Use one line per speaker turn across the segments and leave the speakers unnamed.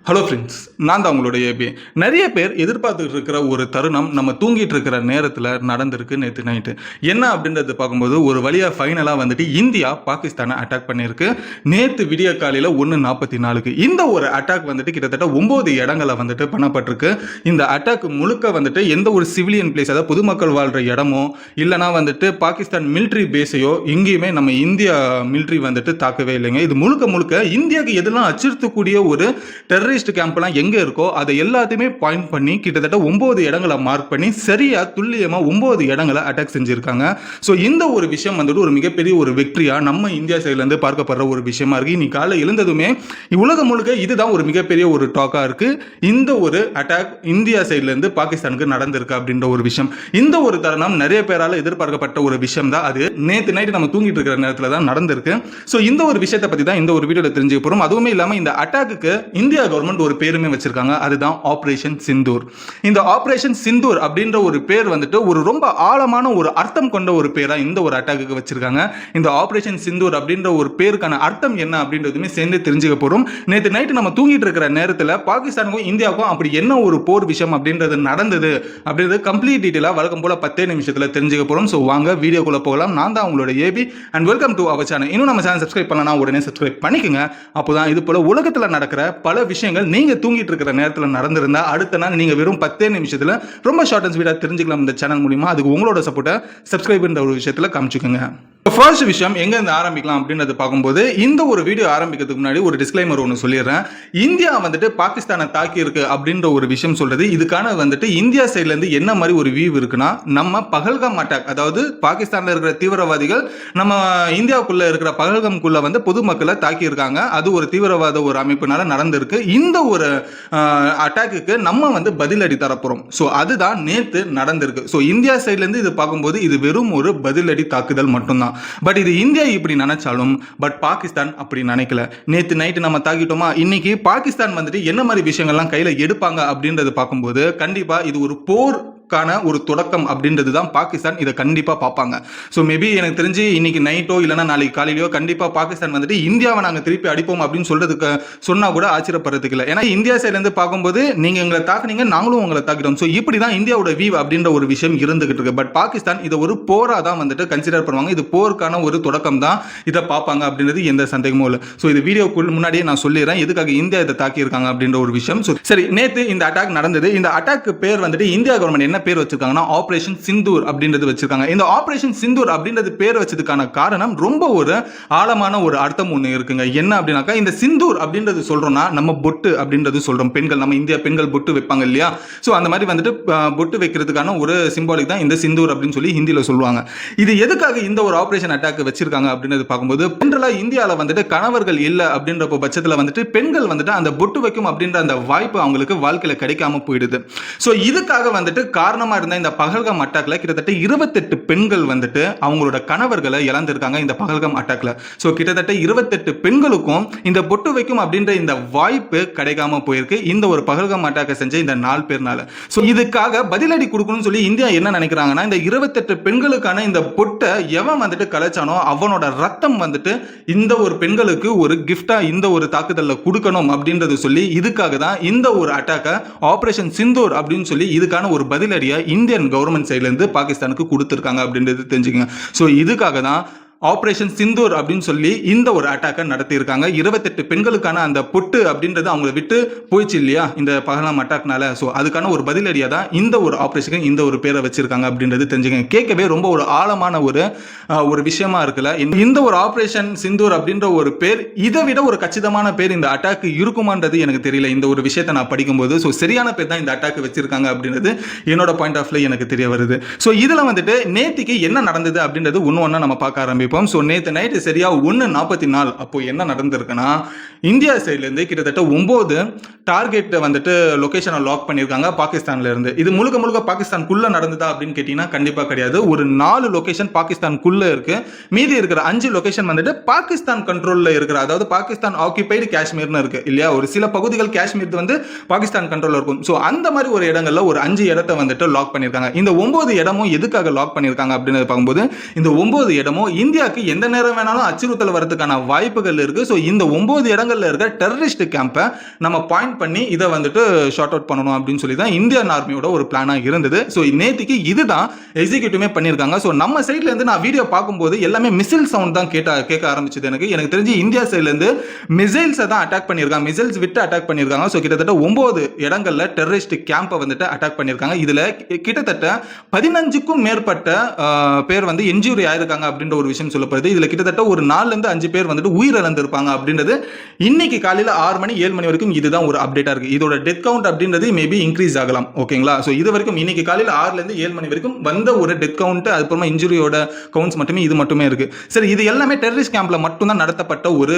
Hello friends, நான் தான் உங்களுடைய ஏபி. நிறைய பேர் எதிர்பார்த்துட்டு இருக்கிற ஒரு தருணம் நம்ம தூங்கிட்டு இருக்கிற நேரத்தில் நடந்திருக்கு நேற்று நைட்டு. என்ன அப்படின்றத பார்க்கும்போது ஒரு வழியாக ஃபைனலாக வந்துட்டு இந்தியா பாகிஸ்தானை அட்டாக் பண்ணியிருக்கு. நேற்று விடிய காலையில் 1:44க்கு இந்த ஒரு அட்டாக் வந்துட்டு கிட்டத்தட்ட 9 இடங்களை வந்துட்டு பண்ணப்பட்டிருக்கு. இந்த அட்டாக் முழுக்க வந்துட்டு எந்த ஒரு சிவிலியன் பிளேஸ், அதாவது பொதுமக்கள் வாழ்கிற இடமோ இல்லைனா வந்துட்டு பாகிஸ்தான் மிலிட்ரி பேஸையோ எங்கேயுமே நம்ம இந்தியா மிலிட்ரி வந்துட்டு தாக்கவே இல்லைங்க. இது முழுக்க முழுக்க இந்தியாவுக்கு எதெல்லாம் அச்சுறுத்தக்கூடிய ஒரு டெரரிஸ்ட் கேம்ப்லாம் எங்க இருக்கோ அதை எல்லாத்தையுமே பாயிண்ட் பண்ணி கிட்டத்தட்ட 9 இடங்களை மார்க் பண்ணி சரியா துல்லியமா 9 இடங்களை அட்டாக் செஞ்சிருக்காங்க. ஸோ இந்த ஒரு விஷயம் வந்துட்டு ஒரு மிகப்பெரிய ஒரு வெற்றியா நம்ம இந்தியா சைட்ல இருந்து பார்க்கப்படுற ஒரு விஷயமா இருக்கு. இன்னைக்கு காலைல எழுந்ததுமே உலகம் முழுக்க இதுதான் ஒரு மிகப்பெரிய ஒரு டாக்கா இருக்கு. இந்த ஒரு அட்டாக் இந்தியா சைட்ல இருந்து பாகிஸ்தானுக்கு நடந்திருக்கு அப்படின்ற ஒரு விஷயம். இந்த ஒரு தருணம் நிறைய பேரால எதிர்பார்க்கப்பட்ட ஒரு விஷயம் தான். அது நேற்று நைட்டு நம்ம தூங்கிட்டு இருக்கிற நேரத்தில் தான் நடந்திருக்கு. ஸோ இந்த ஒரு விஷயத்தை பத்தி தான் இந்த ஒரு வீடியோவில் தெரிஞ்சுக்க போறோம். அதுவுமே இல்லாமல் இந்த அட்டாக்கு இந்தியா கவர்மெண்ட் ஒரு பேருமே வச்சிருக்காங்க. அதுதான் ஆபரேஷன் சிந்தூர். இந்த ஆபரேஷன் சிந்தூர் அப்படின்ற ஒரு பேர் வந்துட்டு ஒரு ரொம்ப ஆழமான ஒரு அர்த்தம் கொண்ட ஒரு பேரா இந்த ஒரு அட்டாக்கு வச்சிருக்காங்க. இந்த ஆபரேஷன் சிந்தூர் அப்படின்ற ஒரு பேருக்கான அர்த்தம் என்ன அப்படின்றதுமே சேர்ந்து தெரிஞ்சுக்க போறோம். நேற்று நைட்டு நம்ம தூங்கிட்டு இருக்கிற நேரத்தில் பாகிஸ்தானுக்கும் இந்தியாவுக்கும் அப்படி என்ன ஒரு போர் விஷயம் அப்படின்றது நடந்தது அப்படின்றது கம்ப்ளீட் டீட்டெயிலா வழக்கம் போல 10 நிமிஷத்துல தெரிஞ்சுக்க போறோம். ஸோ வாங்க வீடியோக்குள்ள போகலாம். நான் தான் உங்களோட ஏபி and welcome to our channel. இன்னும் நம்ம சேனல் சப்ஸ்கிரைப் பண்ணலாம், உடனே சப்ஸ்கிரைப் பண்ணிக்கோங்க. அப்போதான் இது போல உலகத்தில் நடக்கிற பல விஷயங்கள் நீங்க தூங்கிட்டு இருக்கிற நேரத்தில் நடந்திருந்தா அடுத்த நாள் நீங்க வெறும் 10 நிமிஷத்துல ரொம்ப ஷார்ட் அண்ட் ஸ்வீட்டா தெரிஞ்சுக்கலாம் இந்த சேனல் மூலமா. அதுக்கு உங்களோட சப்போர்ட்டை சப்ஸ்கிரைப்ன்ற ஒரு விஷயத்துல காமிச்சுக்கோங்க. ஃபர்ஸ்ட் விஷயம் எங்க இருந்து ஆரம்பிக்கலாம் அப்படின்றது பார்க்கும்போது இந்த ஒரு வீடியோ ஆரம்பிக்கிறதுக்கு முன்னாடி ஒரு டிஸ்க்ளைமர் ஒன்று சொல்லிடுறேன். இந்தியா வந்துட்டு பாகிஸ்தானை தாக்கி இருக்கு அப்படின்ற ஒரு விஷயம் சொல்றது. இதுக்கான வந்துட்டு இந்தியா சைட்ல இருந்து என்ன மாதிரி ஒரு வியூ இருக்குன்னா, நம்ம பகல்காம் அட்டாக், அதாவது பாகிஸ்தான்ல இருக்கிற தீவிரவாதிகள் நம்ம இந்தியாவுக்குள்ள இருக்கிற பகல்காம்குள்ள வந்து பொதுமக்களை தாக்கி இருக்காங்க. அது ஒரு தீவிரவாத ஒரு அமைப்பினால நடந்திருக்கு. இந்த ஒரு அட்டாக்கு நம்ம வந்து பதிலடி தரப்போறோம். ஸோ அதுதான் நேற்று நடந்திருக்கு. ஸோ இந்தியா சைட்ல இருந்து இது பார்க்கும்போது இது வெறும் ஒரு பதிலடி தாக்குதல் மட்டும்தான். பட் இது இந்தியா இப்படி நினைச்சாலும் பட் பாகிஸ்தான் அப்படி நினைக்கல. நேத்து நைட்டு நம்ம தாக்கிட்டோமா, இன்னைக்கு பாகிஸ்தான் வந்துட்டு என்ன மாதிரி விஷயங்கள்லாம் கையில எடுப்பாங்க அப்படின்றது பார்க்கும்போது கண்டிப்பா இது ஒரு போர் ஒரு தொடக்கம் அப்படின்றது தான். பாகிஸ்தான் இதை கண்டிப்பா பார்ப்பாங்க. ஸோ மேபி எனக்கு தெரிஞ்சு இன்னைக்கு நைட்டோ இல்லைனா நாளைக்கு காலையிலோ கண்டிப்பா பாகிஸ்தான் வந்துட்டு இந்தியாவை நாங்கள் திருப்பி அடிப்போம் அப்படின்னு சொல்றதுக்கு சொன்னா கூட ஆச்சரியப்படுறதுக்கு இல்லை. ஏன்னா இந்தியா சைட்ல இருந்து பார்க்கும்போது நீங்க எங்களை தாக்குனீங்க, நாங்களும் உங்களை தாக்கிட்டோம். ஸோ இப்படி தான் இந்தியாவோட வியூ அப்படின்ற ஒரு விஷயம் இருந்துகிட்டு இருக்கு. பட் பாகிஸ்தான் இதை ஒரு போரா தான் வந்துட்டு கன்சிடர் பண்ணுவாங்க. இது போருக்கான ஒரு தொடக்கம் தான், இதை பார்ப்பாங்க அப்படின்றது எந்த சந்தேகமும் இல்லை. ஸோ இது வீடியோக்குள் முன்னாடியே நான் சொல்லிடுறேன் எதுக்காக இந்தியா இதை தாக்கி இருக்காங்க அப்படின்ற ஒரு விஷயம். சரி, நேற்று இந்த அட்டாக் நடந்தது. இந்த அட்டாக் பேர் வந்துட்டு இந்தியா கவர்மெண்ட் என்ன பேர் வச்சிருக்காங்கன்னா ஆபரேஷன் சிந்தூர் அப்படின்றது வச்சிருக்காங்க. இந்த ஆபரேஷன் சிந்தூர் அப்படின்றது பேர் வச்சதுக்கான காரணம் ரொம்ப ஒரு ஆழமான ஒரு அர்த்தம் ஒன்று இருக்குங்க. என்ன அப்படின்னாக்கா, இந்த சிந்தூர் அப்படின்றது சொல்றோம்னா நம்ம பொட்டு அப்படின்றது சொல்றோம். பெண்கள், நம்ம இந்தியா பெண்கள் பொட்டு வைப்பாங்க இல்லையா? ஸோ அந்த மாதிரி வந்துட்டு பொட்டு வைக்கிறதுக்கான ஒரு சிம்பாலிக் தான் இந்த சிந்தூர் அப்படின்னு சொல்லி ஹிந்தியில் சொல்லுவாங்க. இது எதுக்காக இந்த ஒரு ஆபரேஷன் அட்டாக் வச்சிருக்காங்க அப்படின்றது பார்க்கும்போது ஜெனரலா இந்தியாவில் வந்துட்டு கணவர்கள் இல்லை அப்படின்ற பட்சத்தில் வந்துட்டு பெண்கள் வந்துட்டு அந்த பொட்டு வைக்கும் அப்படின்ற அந்த வாய்ப்பு அவங்களுக்கு வாழ்க்கையில கிடைக்காம போயிடுது. ஸோ இதுக்காக வந்துட்டு காரணமா இருந்த இந்த பகல்காம் அட்டாக்ல கிட்டத்தட்ட 28 பெண்கள் வந்துட்டு அவங்களோட கணவர்களை இழந்திருக்காங்க இந்த பகல்காம் அட்டாக்ல. சோ கிட்டத்தட்ட 28 பெண்களுக்கும் இந்த பொட்டு வைக்கும் அப்படின்ற இந்த வாய்ப்பு கிடைக்காம போயிருக்கு இந்த ஒரு பகல்காம் அட்டாக்கை செஞ்ச இந்த 4 பேர்னால. சோ இதுக்காக பதிலடி கொடுக்கணும்னு சொல்லி இந்தியா என்ன நினைக்கிறாங்கன்னா, இந்த 28 பெண்களுக்கான இந்த பொட்டை எவன் வந்துட்டு கலைச்சானோ அவனோட ரத்தம் வந்துட்டு இந்த ஒரு பெண்களுக்கு ஒரு கிஃப்டா இந்த ஒரு தாக்குதல்ல கொடுக்கணும் அப்படின்றது சொல்லி இதுக்காக தான் இந்த ஒரு அட்டாக்கை ஆபரேஷன் சிந்தூர் அப்படின்னு சொல்லி இதுக்கான ஒரு பதிலடியா இந்தியன் கவர்மெண்ட் சைட்ல இருந்து பாகிஸ்தானுக்கு கொடுத்திருக்காங்க அப்படின்றது தெரிஞ்சுக்கங்க. சோ இதுக்காக தான் ஆபரேஷன் சிந்தூர் அப்படின்னு சொல்லி இந்த ஒரு அட்டாக்கை நடத்தி இருக்காங்க. 28 பெண்களுக்கான அந்த பொட்டு அப்படின்றது அவங்களை விட்டு போயிடுச்சு இல்லையா இந்த பகலாம் அட்டாக்னால. ஸோ அதுக்கான ஒரு பதிலடியா தான் இந்த ஒரு ஆபரேஷனுக்கு இந்த ஒரு பேரை வச்சிருக்காங்க அப்படின்றது தெரிஞ்சுக்கங்க. கேட்கவே ரொம்ப ஒரு ஆழமான ஒரு விஷயமா இருக்குல்ல. இந்த ஒரு ஆபரேஷன் சிந்தூர் அப்படின்ற ஒரு பேர் இதை விட ஒரு கச்சிதமான பேர் இந்த அட்டாக் இருக்குமான்றது எனக்கு தெரியல. இந்த ஒரு விஷயத்தை நான் படிக்கும்போது ஸோ சரியான பேர் தான் இந்த அட்டாக் வச்சிருக்காங்க அப்படின்றது என்னோட பாயிண்ட் ஆஃப் வியூ எனக்கு தெரிய வருது. ஸோ இதுல வந்துட்டு நேத்திக்கு என்ன நடந்தது அப்படின்றது ஒன்று ஒன்றா நம்ம பார்க்க ஆரம்பிப்போம். ஸோ நேற்று நைட்டு சரியா 1:44 அப்போ என்ன நடந்திருக்குன்னா, இந்தியா சைட்ல இருந்து கிட்டத்தட்ட 9 டார்கெட் வந்துட்டு லொகேஷனை லாக் பண்ணியிருக்காங்க பாகிஸ்தான்ல இருந்து. இது முழுக்க முழுக்க பாகிஸ்தானுக்குள்ள நடந்ததா அப்படின்னு கேட்டீங்கன்னா கண்டிப்பா கிடையாது. ஒரு 4 லொகேஷன் பாகிஸ்தானுக்குள்ள இருக்கு. மீதி இருக்கிற 5 லொகேஷன் வந்துட்டு பாகிஸ்தான் கண்ட்ரோல்ல இருக்கிற, அதாவது பாகிஸ்தான் ஆக்கிபைடு காஷ்மீர்னு இருக்கு இல்லையா, ஒரு சில பகுதிகள் காஷ்மீர் வந்து பாகிஸ்தான் கண்ட்ரோல்ல இருக்கும். ஸோ அந்த மாதிரி ஒரு இடங்கள்ல ஒரு 5 இடத்தை வந்துட்டு லாக் பண்ணியிருக்காங்க. இந்த 9 இடமும் எதுக்காக லாக் பண்ணியிருக்காங்க அப்படின்னு பார்க்கும்போது இந்த 9 இடமும் இந்தியா இந்தியாவுக்கு எந்த நேரம் வேணாலும் அச்சுறுத்தல் வரதுக்கான வாய்ப்புகள் இருக்கு. ஸோ இந்த 9 இடங்கள்ல இருக்க டெரரிஸ்ட் கேம்பை நம்ம பாயிண்ட் பண்ணி இதை வந்துட்டு ஷார்ட் அவுட் பண்ணணும் அப்படின்னு சொல்லி தான் இந்தியன் ஆர்மியோட ஒரு பிளானாக இருந்தது. ஸோ நேற்றுக்கு இதுதான் எக்ஸிக்யூட்டிவ்மே பண்ணியிருக்காங்க. ஸோ நம்ம சைட்ல இருந்து நான் வீடியோ பார்க்கும்போது எல்லாமே மிசைல் சவுண்ட் தான் கேட்க ஆரம்பிச்சது. எனக்கு தெரிஞ்சு இந்தியா சைட்ல இருந்து மிசைல்ஸை தான் அட்டாக் பண்ணியிருக்காங்க, மிசைல்ஸ் விட்டு அட்டாக் பண்ணியிருக்காங்க. ஸோ கிட்டத்தட்ட 9 இடங்கள்ல டெரரிஸ்ட் கேம்பை வந்துட்டு அட்டாக் பண்ணியிருக்காங்க. இதுல கிட்டத்தட்ட 15க்கும் மேற்பட்ட பேர் வந்து இன்ஜூரி ஆயிருக்காங்க அப்படின்ற ஒரு விஷயம் சொல்லப்படுது. இதுல கிட்டத்தட்ட ஒரு 4 இருந்து 5 பேர் வந்துட்டு உயிரிழந்திருப்பாங்க அப்படின்றது இன்னைக்கு காலையில 6 மணி 7 மணி வரைக்கும் இதுதான் ஒரு அப்டேட்டா இருக்கு. இதோட டெத் கவுண்ட் அப்படின்றது மேபி இன்க்ரீஸ் ஆகலாம். ஓகேங்களா? ஸோ இது வரைக்கும் இன்னைக்கு காலையில 6ல இருந்து 7 மணி வரைக்கும் வந்த ஒரு டெத் கவுண்ட், அதுக்கப்புறமா இன்ஜுரியோட கவுண்ட்ஸ் மட்டுமே இது மட்டுமே இருக்கு. சரி, இது எல்லாமே டெரரிஸ்ட் கேம்ப்ல மட்டும் தான் நடத்தப்பட்ட ஒரு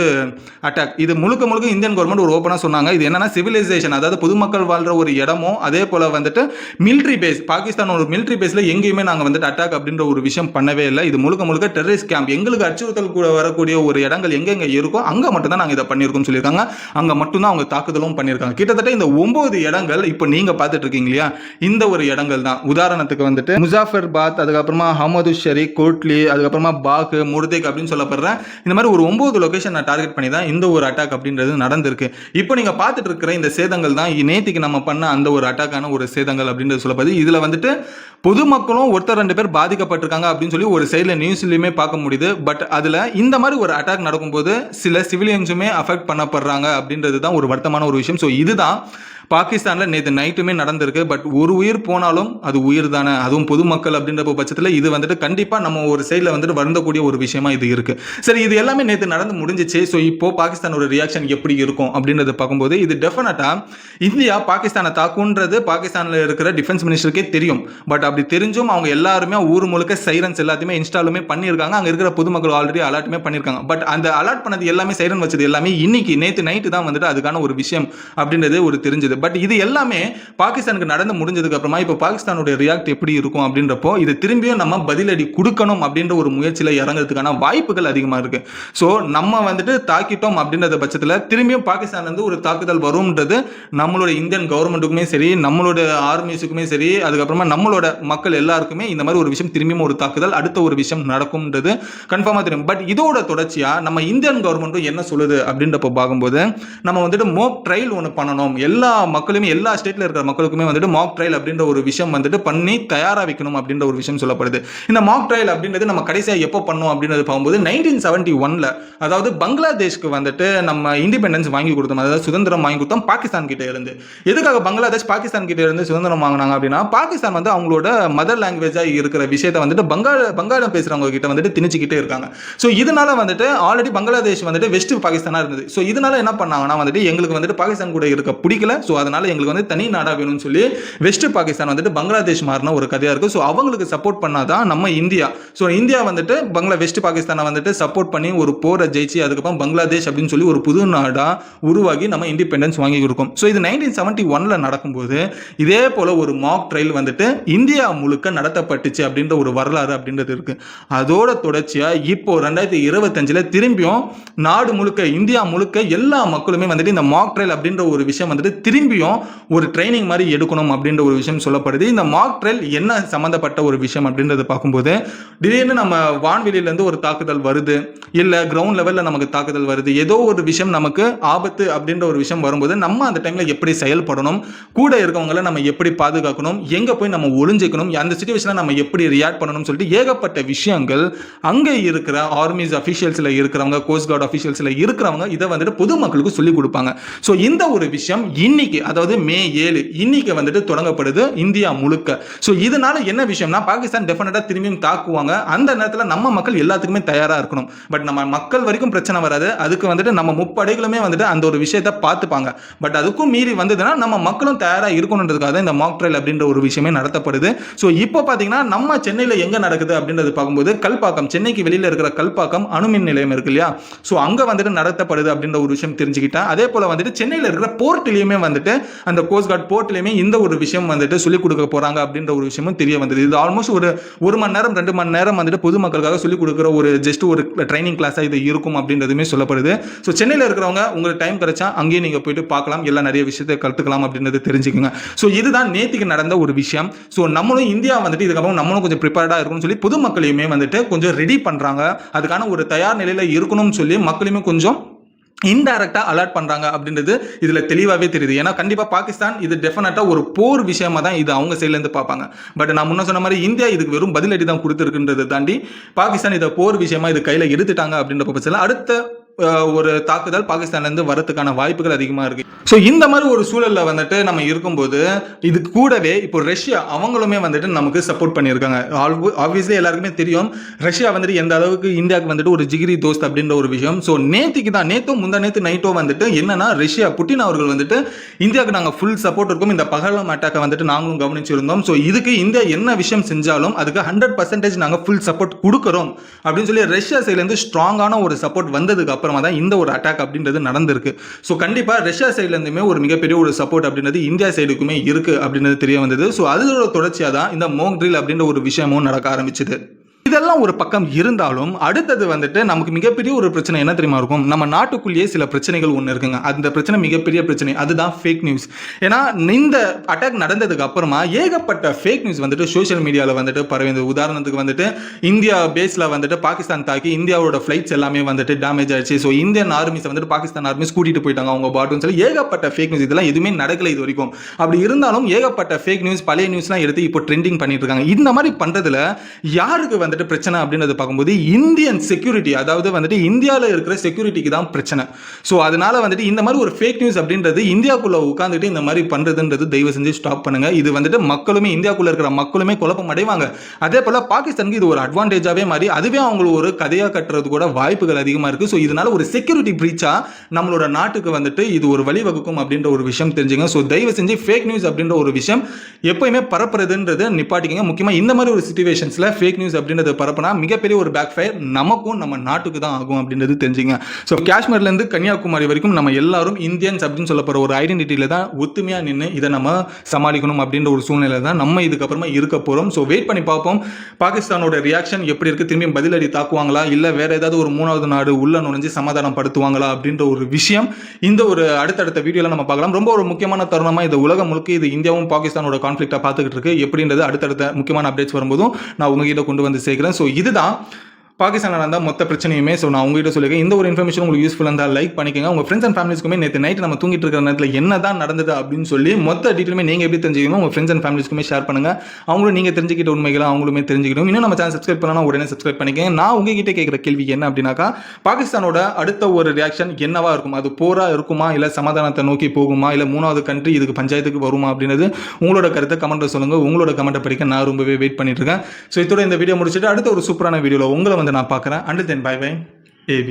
அட்டாக். இது முழுக்க இந்தியன் கவர்மெண்ட் ஒரு ஓப்பனா சொன்னாங்க. இது என்னன்னா சிவிலைசேஷன், அதாவது பொதுமக்கள் வாழ்ற ஒரு இடமோ அதே போல வந்துட்டு மிலிட்டரி பேஸ், பாகிஸ்தான் ஒரு மிலிட்டரி பேஸ்ல எங்கேயுமே நாங்க வந்துட்டு அட்டாக் அப்படின்ற ஒரு விஷயம் பண்ணவே இல்லை. இது முழுக்க டெரரிஸ்ட் கேம்ப், எங்களுக்கு அச்சுறுத்தல் கூட வரக்கூடிய ஒரு இடங்கள் எங்கெங்க இருக்கோ அங்க மட்டும் தான் நாங்க இதை பண்ணியிருக்கோம் சொல்லியிருக்காங்க. அங்க மட்டும் தான் அவங்க தாக்குதலும் பண்ணியிருக்காங்க. கிட்டத்தட்ட இந்த 9 இடங்கள் இப்போ நீங்க பார்த்துட்டு இருக்கீங்க இல்லையா, இந்த ஒரு இடங்கள் தான். உதாரணத்துக்கு வந்துட்டு முசாஃபர்பாத், அதுக்கப்புறமா அஹமது ஷரீக், கோட்லி, அதுக்கப்புறமா பாக், முர்தேக் அப்படின்னு சொல்லப்படுற இந்த மாதிரி ஒரு 9 லொகேஷன் டார்கெட் பண்ணி தான் இந்த ஒரு அட்டாக் அப்படின்றது நடந்திருக்கு. இப்போ நீங்க பார்த்துட்டு இருக்கிற இந்த சேதங்கள் தான் நேற்றுக்கு நம்ம பண்ண அந்த ஒரு அட்டாக்கான ஒரு சேதங்கள் அப்படின்றது சொல்லப்படுது. இதுல வந்துட்டு பொதுமக்களும் ஒருத்தர் 2 பேர் பாதிக்கப்பட்டிருக்காங்க அப்படின்னு சொல்லி ஒரு சைடில் நியூஸ்லையுமே பார்க்க முடியுது. பட் அதில் இந்த மாதிரி ஒரு அட்டாக் நடக்கும்போது சில சிவிலியன்ஸுமே அஃபெக்ட் பண்ணப்படுறாங்க அப்படின்றது தான் ஒரு வருத்தமான ஒரு விஷயம். ஸோ இதுதான் பாகிஸ்தானில் நேற்று நைட்டுமே நடந்திருக்கு. பட் ஒரு உயிர் போனாலும் அது உயிர் தானே, அதுவும் பொதுமக்கள் அப்படின்ற பட்சத்தில் இது வந்துட்டு கண்டிப்பாக நம்ம ஒரு சைடில் வந்துட்டு வருந்தக்கூடிய ஒரு விஷயமா இது இருக்கு. சரி, இது எல்லாமே நேற்று நடந்து முடிஞ்சிச்சு. ஸோ இப்போ பாகிஸ்தானோட ரியாக்ஷன் எப்படி இருக்கும் அப்படின்றத பார்க்கும்போது இது டெஃபினட்டா இந்தியா பாகிஸ்தானை தாக்குன்றது பாகிஸ்தானில் இருக்கிற டிஃபென்ஸ் மினிஸ்டருக்கே தெரியும். பட் அப்படி தெரிஞ்சும் அவங்க எல்லாருமே ஊர் முழுக்க சைரன்ஸ் எல்லாத்தையுமே இன்ஸ்டாலுமே பண்ணியிருக்காங்க. அங்கே இருக்கிற பொதுமக்கள் ஆல்ரெடி அலர்ட்டுமே பண்ணியிருக்காங்க. பட் அந்த அலர்ட் பண்ணது எல்லாமே, சைரன் வச்சது எல்லாமே இன்னைக்கு நேற்று நைட்டு தான் வந்துட்டு அதுக்கான ஒரு விஷயம் அப்படின்றது ஒரு தெரிஞ்சது. பட் இது எல்லாமே பாகிஸ்தானுக்கு நடந்து முடிஞ்சதுக்கு அப்புறமா இப்போ பாகிஸ்தானுடைய ரியாக்ட் எப்படி இருக்கும் அப்படின்றப்போ இது திரும்பியும் நம்ம பதிலடி கொடுக்கணும் அப்படின்ற ஒரு முயற்சியில் இறங்குறதுக்கான வாய்ப்புகள் அதிகமாக இருக்கு. ஸோ நம்ம வந்துட்டு தாக்கிட்டோம் அப்படின்ற பட்சத்தில் திரும்பியும் பாகிஸ்தான்ல இருந்து ஒரு தாக்குதல் வரும்ன்றது நம்மளோட இந்தியன் கவர்மெண்ட்டுக்குமே சரி, நம்மளோட ஆர்மிஸுக்குமே சரி, அதுக்கப்புறமா நம்மளோட மக்கள் எல்லாருக்குமே இந்த மாதிரி ஒரு விஷயம் திரும்பியும் ஒரு தாக்குதல் அடுத்த ஒரு விஷயம் நடக்கும்ன்றது கன்ஃபார்மாக தெரியும். பட் இதோட தொடர்ச்சியா நம்ம இந்தியன் கவர்மெண்ட்டும் என்ன சொல்லுது அப்படின்றப்ப பார்க்கும்போது நம்ம வந்துட்டு மோக் ட்ரையல் ஒன்று பண்ணணும், எல்லா மக்களுமே எல்லா ஸ்டேட்ல இருக்கிற மக்களுக்குமே வந்துட்டு மாக் ட்ரையல் அப்படின்ற ஒரு விஷயம் வந்துட்டு பண்ணி தயாரா வைக்கணும் அப்படின்ற ஒரு விஷயம் சொல்லப்படுது. இந்த மாக் ட்ரையல் அப்படின்றது நம்ம கடைசியா எப்போ பண்ணோம் அப்படின்றது பார்க்கும்போது 1971ல, அதாவது பங்களாதேஷ்க்கு வந்துட்டு நம்ம இண்டிபெண்டன்ஸ் வாங்கி கொடுத்தோம், அதாவது சுதந்திரம் வாங்கி கொடுத்தோம் பாகிஸ்தான் கிட்ட இருந்து. எதுக்காக பங்களாதேஷ் பாகிஸ்தான் கிட்ட இருந்து சுதந்திரம் வாங்கினாங்க அப்படின்னா பாகிஸ்தான் வந்து அவங்களோட மதர் லாங்குவேஜா இருக்கிற விஷயத்தை வந்துட்டு பங்காளம் பேசுறவங்க கிட்ட வந்துட்டு திணிச்சுக்கிட்டே இருக்காங்க. ஸோ இதனால வந்துட்டு ஆல்ரெடி பங்களாதேஷ் வந்துட்டு வெஸ்ட் பாகிஸ்தானா இருந்தது. ஸோ இதனால என்ன பண்ணாங்கன்னா வந்துட்டு எங்களுக்கு வந்துட்டு பாகிஸ்தான் கூட இருக்க பிடிக்கல, ஸோ அதனால எங்களுக்கு வந்து தனி நாடா வேணும்னு சொல்லி வெஸ்ட் பாகிஸ்தான் வந்துட்டு பங்களாதேஷ் மாறின ஒரு கதையா இருக்கு. ஸோ அவங்களுக்கு சப்போர்ட் பண்ணாதான் நம்ம இந்தியா, ஸோ இந்தியா வந்துட்டு வெஸ்ட் பாகிஸ்தானை வந்துட்டு சப்போர்ட் பண்ணி ஒரு போரை ஜெயிச்சு அதுக்கப்புறம் பங்களாதேஷ் அப்படின்னு சொல்லி ஒரு புது நாடா உருவாகி நம்ம இண்டிபெண்டன்ஸ் வாங்கி கொடுக்கும். ஸோ இது 1971ல நடக்கும்போது இதே போல ஒரு மாக் ட்ரையல் வந்துட்டு இந்தியா முழுக்க நடத்தப்பட்டுச்சு அப்படின்ற ஒரு வரலாறு அப்படின்றது இருக்கு. அதோட தொடர்ச்சியா இப்போ 2025ல திரும்பியும் நாடு முழுக்க, இந்தியா முழுக்க எல்லா மக்களுமே வந்துட்டு இந்த மாக் ட்ரையல் அப்படின்ற ஒரு விஷயம் வந்துட்டு திரும்பியும் ஒரு ட்ரைனிங் மாதிரி எடுக்கணும் அப்படின்ற ஒரு விஷயம் சொல்லப்படுது. இந்த மாக் ட்ரையல் என்ன சம்பந்தப்பட்ட ஒரு விஷயம் அப்படின்றத பார்க்கும்போது திடீர்னு நம்ம வான்வெளியிலேருந்து ஒரு தாக்குதல் வருது, இல்லை கிரவுண்ட் லெவலில் நமக்கு தாக்குதல் வருது, ஏதோ ஒரு விஷயம் நமக்கு ஆபத்து அப்படின்ற ஒரு விஷயம் வரும்போது நம்ம அந்த டைமில் எப்படி செயல்படணும், கூட இருக்கவங்களை நம்ம எப்படி பாதுகாக்கணும், எங்கே போய் நம்ம ஒளிஞ்சிக்கணும், அந்த சிச்சுவேஷனில் நம்ம எப்படி ரியாக்ட் பண்ணணும்னு சொல்லிட்டு ஏகப்பட்ட விஷயங்கள் அங்கே இருக்கிற ஆர்மிஸ் அஃபிஷியல்ஸில் இருக்கிறவங்க, கோஸ்ட் கார்டு அஃபிஷியல்ஸில் இருக்கிறவங்க இதை வந்துட்டு பொதுமக்களுக்கு சொல்லிக் கொடுப்பாங்க. ஸோ இந்த ஒரு விஷயம் இன்னைக்கு, அதாவது மே 7 இன்னைக்கு வந்துட்டு தொடங்கப்படுது இந்தியா முழுக்க. ஸோ இதனால என்ன விஷயம்னா பாகிஸ்தான் டெஃபினட்டா திரும்பியும் தாக்குவாங்க. அந்த நேரத்தில் நம்ம மக்கள் எல்லாத்துக்குமே தயாரா இருக்கணும். பட் நம்ம மக்கள் வரைக்கும் பிரச்சனை வராது, அதுக்கு வந்துட்டு நம்ம முப்படைகளுமே வந்துட்டு அந்த ஒரு விஷயத்தை பார்த்துப்பாங்க. பட் அதுக்கும் மீறி வந்ததுன்னா நம்ம மக்களும் தயாரா இருக்கணுன்றதுக்காக இந்த மாக் ட்ரையல் அப்படின்ற ஒரு விஷயமே நடத்தப்படுது. ஸோ இப்போ பார்த்தீங்கன்னா நம்ம சென்னையில் எங்க நடக்குது அப்படின்றது பார்க்கும்போது கல்பாக்கம், சென்னைக்கு வெளியில் இருக்கிற கல்பாக்கம் அணுமின் நிலையம் இருக்கு இல்லையா, ஸோ அங்கே வந்துட்டு நடத்தப்படுது அப்படின்ற ஒரு விஷயம் தெரிஞ்சுக்கிட்டேன். அதே போல வந்துட்டு சென்னையில் இருக்கிற போர்ட்லயுமே வந்துட்டு வந்துட்டு அந்த கோஸ்ட் கார்டு போர்ட்லயுமே இந்த ஒரு விஷயம் வந்துட்டு சொல்லிக் கொடுக்க போறாங்க அப்படின்ற ஒரு விஷயமும் தெரிய வந்தது. இது ஆல்மோஸ்ட் ஒரு மணி நேரம் 2 மணி நேரம் வந்துட்டு பொதுமக்களுக்காக சொல்லிக் கொடுக்குற ஒரு ஜஸ்ட் ஒரு ட்ரைனிங் கிளாஸா இது இருக்கும் அப்படின்றதுமே சொல்லப்படுது. ஸோ சென்னையில் இருக்கிறவங்க உங்களுக்கு டைம் கிடைச்சா அங்கேயும் நீங்க போயிட்டு பார்க்கலாம், எல்லாம் நிறைய விஷயத்தை கற்றுக்கலாம் அப்படின்றது தெரிஞ்சுக்கோங்க. ஸோ இதுதான் நேத்திக்கு நடந்த ஒரு விஷயம். ஸோ நம்மளும் இந்தியா வந்துட்டு இதுக்கப்புறம் நம்மளும் கொஞ்சம் ப்ரிப்பேர்டா இருக்கணும்னு சொல்லி பொதுமக்களையுமே வந்துட்டு கொஞ்சம் ரெடி பண்றாங்க. அதுக்கான ஒரு தயார் நிலையில இருக்கணும்னு சொல்லி மக்களுமே கொஞ்சம் இன்டைரக்டா அலர்ட் பண்றாங்க அப்படின்றது இதுல தெளிவாவே தெரியுது. ஏன்னா கண்டிப்பா பாகிஸ்தான் இது டெஃபினட்டா ஒரு போர் விஷயமா தான் இது அவங்க சைட்ல இருந்து பார்ப்பாங்க. பட் நான் முன்ன சொன்ன மாதிரி இந்தியா இதுக்கு வெறும் பதிலடி தான் கொடுத்துருக்குன்றதை தாண்டி பாகிஸ்தான் இதை போர் விஷயமா இது கையில எடுத்துட்டாங்க அப்படின்ற பட்சத்தில் அடுத்த ஒரு தாக்குதல் பாகிஸ்தான்ல இருந்து வரதுக்கான வாய்ப்புகள் அதிகமா இருக்கு. ஸோ இந்த மாதிரி ஒரு சூழல்ல வந்துட்டு நம்ம இருக்கும்போது இது கூடவே இப்போ ரஷ்யா அவங்களுமே வந்துட்டு நமக்கு சப்போர்ட் பண்ணியிருக்காங்க. ஆப்வியஸ்லி எல்லாருக்குமே தெரியும் ரஷ்யா வந்துட்டு எந்த அளவுக்கு இந்தியாவுக்கு வந்துட்டு ஒரு ஜிகிரி தோஸ்த் அப்படின்ற ஒரு விஷயம். ஸோ நேத்தும் முந்தா நேத்து நைட்டோ வந்துட்டு என்னன்னா ரஷ்யா புட்டின் அவர்கள் வந்துட்டு இந்தியாவுக்கு நாங்கள் ஃபுல் சப்போர்ட் இருக்கும், இந்த பகலம் அட்டாக்கை வந்துட்டு நாங்களும் கவனிச்சிருந்தோம். ஸோ இதுக்கு இந்தியா என்ன விஷயம் செஞ்சாலும் அதுக்கு 100% நாங்கள் ஃபுல் சப்போர்ட் கொடுக்குறோம் அப்படின்னு சொல்லி ரஷ்யா சைட்லேருந்து ஸ்ட்ராங்கான ஒரு சப்போர்ட் வந்ததுக்கு அப்புறமா தான் இந்த ஒரு அட்டாக் அப்படின்றது நடந்திருக்கு. ஸோ கண்டிப்பா ரஷ்யா சைட்ல இருந்துமே ஒரு மிகப்பெரிய ஒரு சப்போர்ட் அப்படின்றது இந்தியா சைடுக்குமே இருக்கு அப்படின்றது தெரிய வந்தது. ஸோ அதோட தொடர்ச்சியாக தான் இந்த மோக் ட்ரில் அப்படின்ற ஒரு விஷயமும் நடக்க ஆரம்பிச்சது. இதெல்லாம் ஒரு பக்கம் இருந்தாலும் அடுத்தது வந்துட்டு நமக்கு மிகப்பெரிய ஒரு பிரச்சனை என்ன தெரியுமா இருக்கும், நம்ம நாட்டுக்குள்ளேயே சில பிரச்சனைகள் ஒன்று இருக்குங்க. அந்த பிரச்சனை மிகப்பெரிய பிரச்சனை, அதுதான் ஃபேக் நியூஸ். ஏன்னா இந்த அட்டாக் நடந்ததுக்கு அப்புறமா ஏகப்பட்ட ஃபேக் நியூஸ் வந்துட்டு சோஷியல் மீடியாவில் வந்துட்டு பரவியது. உதாரணத்துக்கு வந்துட்டு இந்தியா பேஸில் வந்துட்டு பாகிஸ்தான் தாக்கி இந்தியாவோட ஃப்ளைட்ஸ் எல்லாமே வந்துட்டு டேமேஜ் ஆயிடுச்சு. ஸோ இந்தியன் ஆர்மிஸ் வந்துட்டு பாகிஸ்தான் ஆர்மிஸ் கூட்டிட்டு போயிட்டாங்க அவங்க பாட்டுன்னு சொல்லி ஏகப்பட்ட ஃபேக் நியூஸ். இதெல்லாம் எதுவுமே நடக்கல இது வரைக்கும். அப்படி இருந்தாலும் ஏகப்பட்ட ஃபேக் நியூஸ் பழைய நியூஸ்லாம் எடுத்து இப்போ ட்ரெண்டிங் பண்ணிட்டு இருக்காங்க. இந்த மாதிரி பண்றதுல யாருக்கு வந்துட்டு பிரச்சனை அப்படின்றது பார்க்கும்போது இந்தியன் செக்யூரிட்டி, அதாவது வந்துட்டு இந்தியாவில் இருக்கிற செக்யூரிட்டிக்கு தான் பிரச்சனை. ஸோ அதனால வந்துட்டு இந்த மாதிரி ஒரு ஃபேக் நியூஸ் அப்படின்றது இந்தியாவுக்குள்ள உட்காந்துட்டு இந்த மாதிரி பண்றதுன்றது தயவு செஞ்சு ஸ்டாப் பண்ணுங்க. இது வந்துட்டு மக்களுமே இந்தியாவுக்குள்ள இருக்கிற மக்களுமே குழப்பம் அடைவாங்க. அதே போல பாகிஸ்தானுக்கு இது ஒரு அட்வான்டேஜாவே மாறி அதுவே அவங்களுக்கு ஒரு கதையா கட்டுறது கூட வாய்ப்புகள் அதிகமா இருக்கு. ஸோ இதனால ஒரு செக்யூரிட்டி பிரீச்சா நம்மளோட நாட்டுக்கு வந்துட்டு இது ஒரு வழிவகுக்கும் அப்படின்ற ஒரு விஷயம் தெரிஞ்சுங்க. ஸோ தயவு செஞ்சு ஃபேக் நியூஸ் அப்படின்ற ஒரு விஷயம் எப்பயுமே பரப்புறதுன்றது நிப்பாட்டிக்கங்க. முக்கியமா இந்த மாதிரி ஒரு சிச்சுவேஷன்ஸ்ல ஃபேக் நியூஸ் அப்படின்றது பரப்புனா மிகப்பெரிய ஒரு பேக் ஃபயர் நமக்கும் நம்ம நாட்டுக்கு தான் ஆகும் அப்படின்றது தெரிஞ்சுங்க. ஸோ காஷ்மீர்ல இருந்து கன்னியாகுமரி வரைக்கும் நம்ம எல்லாரும் இந்தியன்ஸ் அப்படின்னு சொல்லப்படுற ஒரு ஐடென்டிட்டியில தான் ஒத்துமையா நின்று இதை நம்ம சமாளிக்கணும் அப்படின்ற ஒரு சூழ்நிலை தான் நம்ம இதுக்கப்புறமா இருக்க போறோம். ஸோ வெயிட் பண்ணி பார்ப்போம் பாகிஸ்தானோட ரியாக்ஷன் எப்படி இருக்கு, திரும்பியும் பதிலடி தாக்குவாங்களா இல்ல வேற ஏதாவது ஒரு மூணாவது நாடு உள்ள நுழைஞ்சு சமாதானம் படுத்துவாங்களா அப்படின்ற ஒரு விஷயம் இந்த ஒரு அடுத்தடுத்த வீடியோல நம்ம பார்க்கலாம். ரொம்ப ஒரு முக்கியமான தருணமா இது உலகம் முழுக்க இது இந்தியாவும் பாகிஸ்தானோட கான்ஃபிளிக்டா பார்த்துக்கிட்டு இருக்கு. எப்படின்றது அடுத்தடுத்த முக்கியமான அப்டேட்ஸ் வரும்போதும் நான் உங்ககிட்ட கொண்டு வந்து சேர்க்கிறேன். ஸோ இதுதான் பாகிஸ்தான் இருந்தால் மொத்த பிரச்சனையுமே. ஸோ நான் உங்ககிட்ட சொல்லியிருக்கேன் இந்த ஒரு இன்ஃபர்மேஷன் உங்களுக்கு யூஸ்ஃபுல்லாக இருந்தால் லைக் பண்ணிக்கோங்க. உங்கள் ஃப்ரெண்ட்ஸ் அண்ட் ஃபேமிலிஸ்க்குமே நேற்று நைட் நம்ம தூங்கிட்டு இருக்கிற நேரத்தில் என்ன தான் நடந்தது அப்படின்னு சொல்லி மொத்த டீட்டெயிலுமே நீங்கள் எப்படி தெரிஞ்சுக்கணும் உங்கள் ஃப்ரெண்ட்ஸ் அண்ட் ஃபேமிலிஸ்க்குமே ஷேர் பண்ணுங்கள். அவங்களும் நீங்கள் தெரிஞ்சுக்கிட்ட உண்மைகளை அவங்களுமே தெரிஞ்சுக்கணும். இன்னும் நம்ம சேனல் சப்ஸ்கிரைப் பண்ணலாம், உடனே சப்ஸ்கிரைப் பண்ணிக்கங்க. நான் உங்ககிட்ட கேட்குற கேள்வி என்ன அப்படின்னாக்கா பாகிஸ்தானோட அடுத்த ஒரு ரியாக்ஷன் என்னவா இருக்கும், அது போரா இருக்குமா இல்லை சமாதானத்தை நோக்கி போகுமா இல்லை மூணாவது கண்ட்ரி இதுக்கு பஞ்சாயத்துக்கு வருமா அப்படின்றது உங்களோட கருத்தை கமெண்ட்டில் சொல்லுங்கள். உங்களோட கமெண்ட்டை படிக்க நான் ரொம்பவே வெயிட் பண்ணிட்டு இருக்கேன். ஸோ இதோட இந்த வீடியோ முடிச்சுட்டு அடுத்த ஒரு சூப்பரான வீடியோவில் உங்களை வந்து நான் பார்க்குறேன். Until then, bye bye, AB.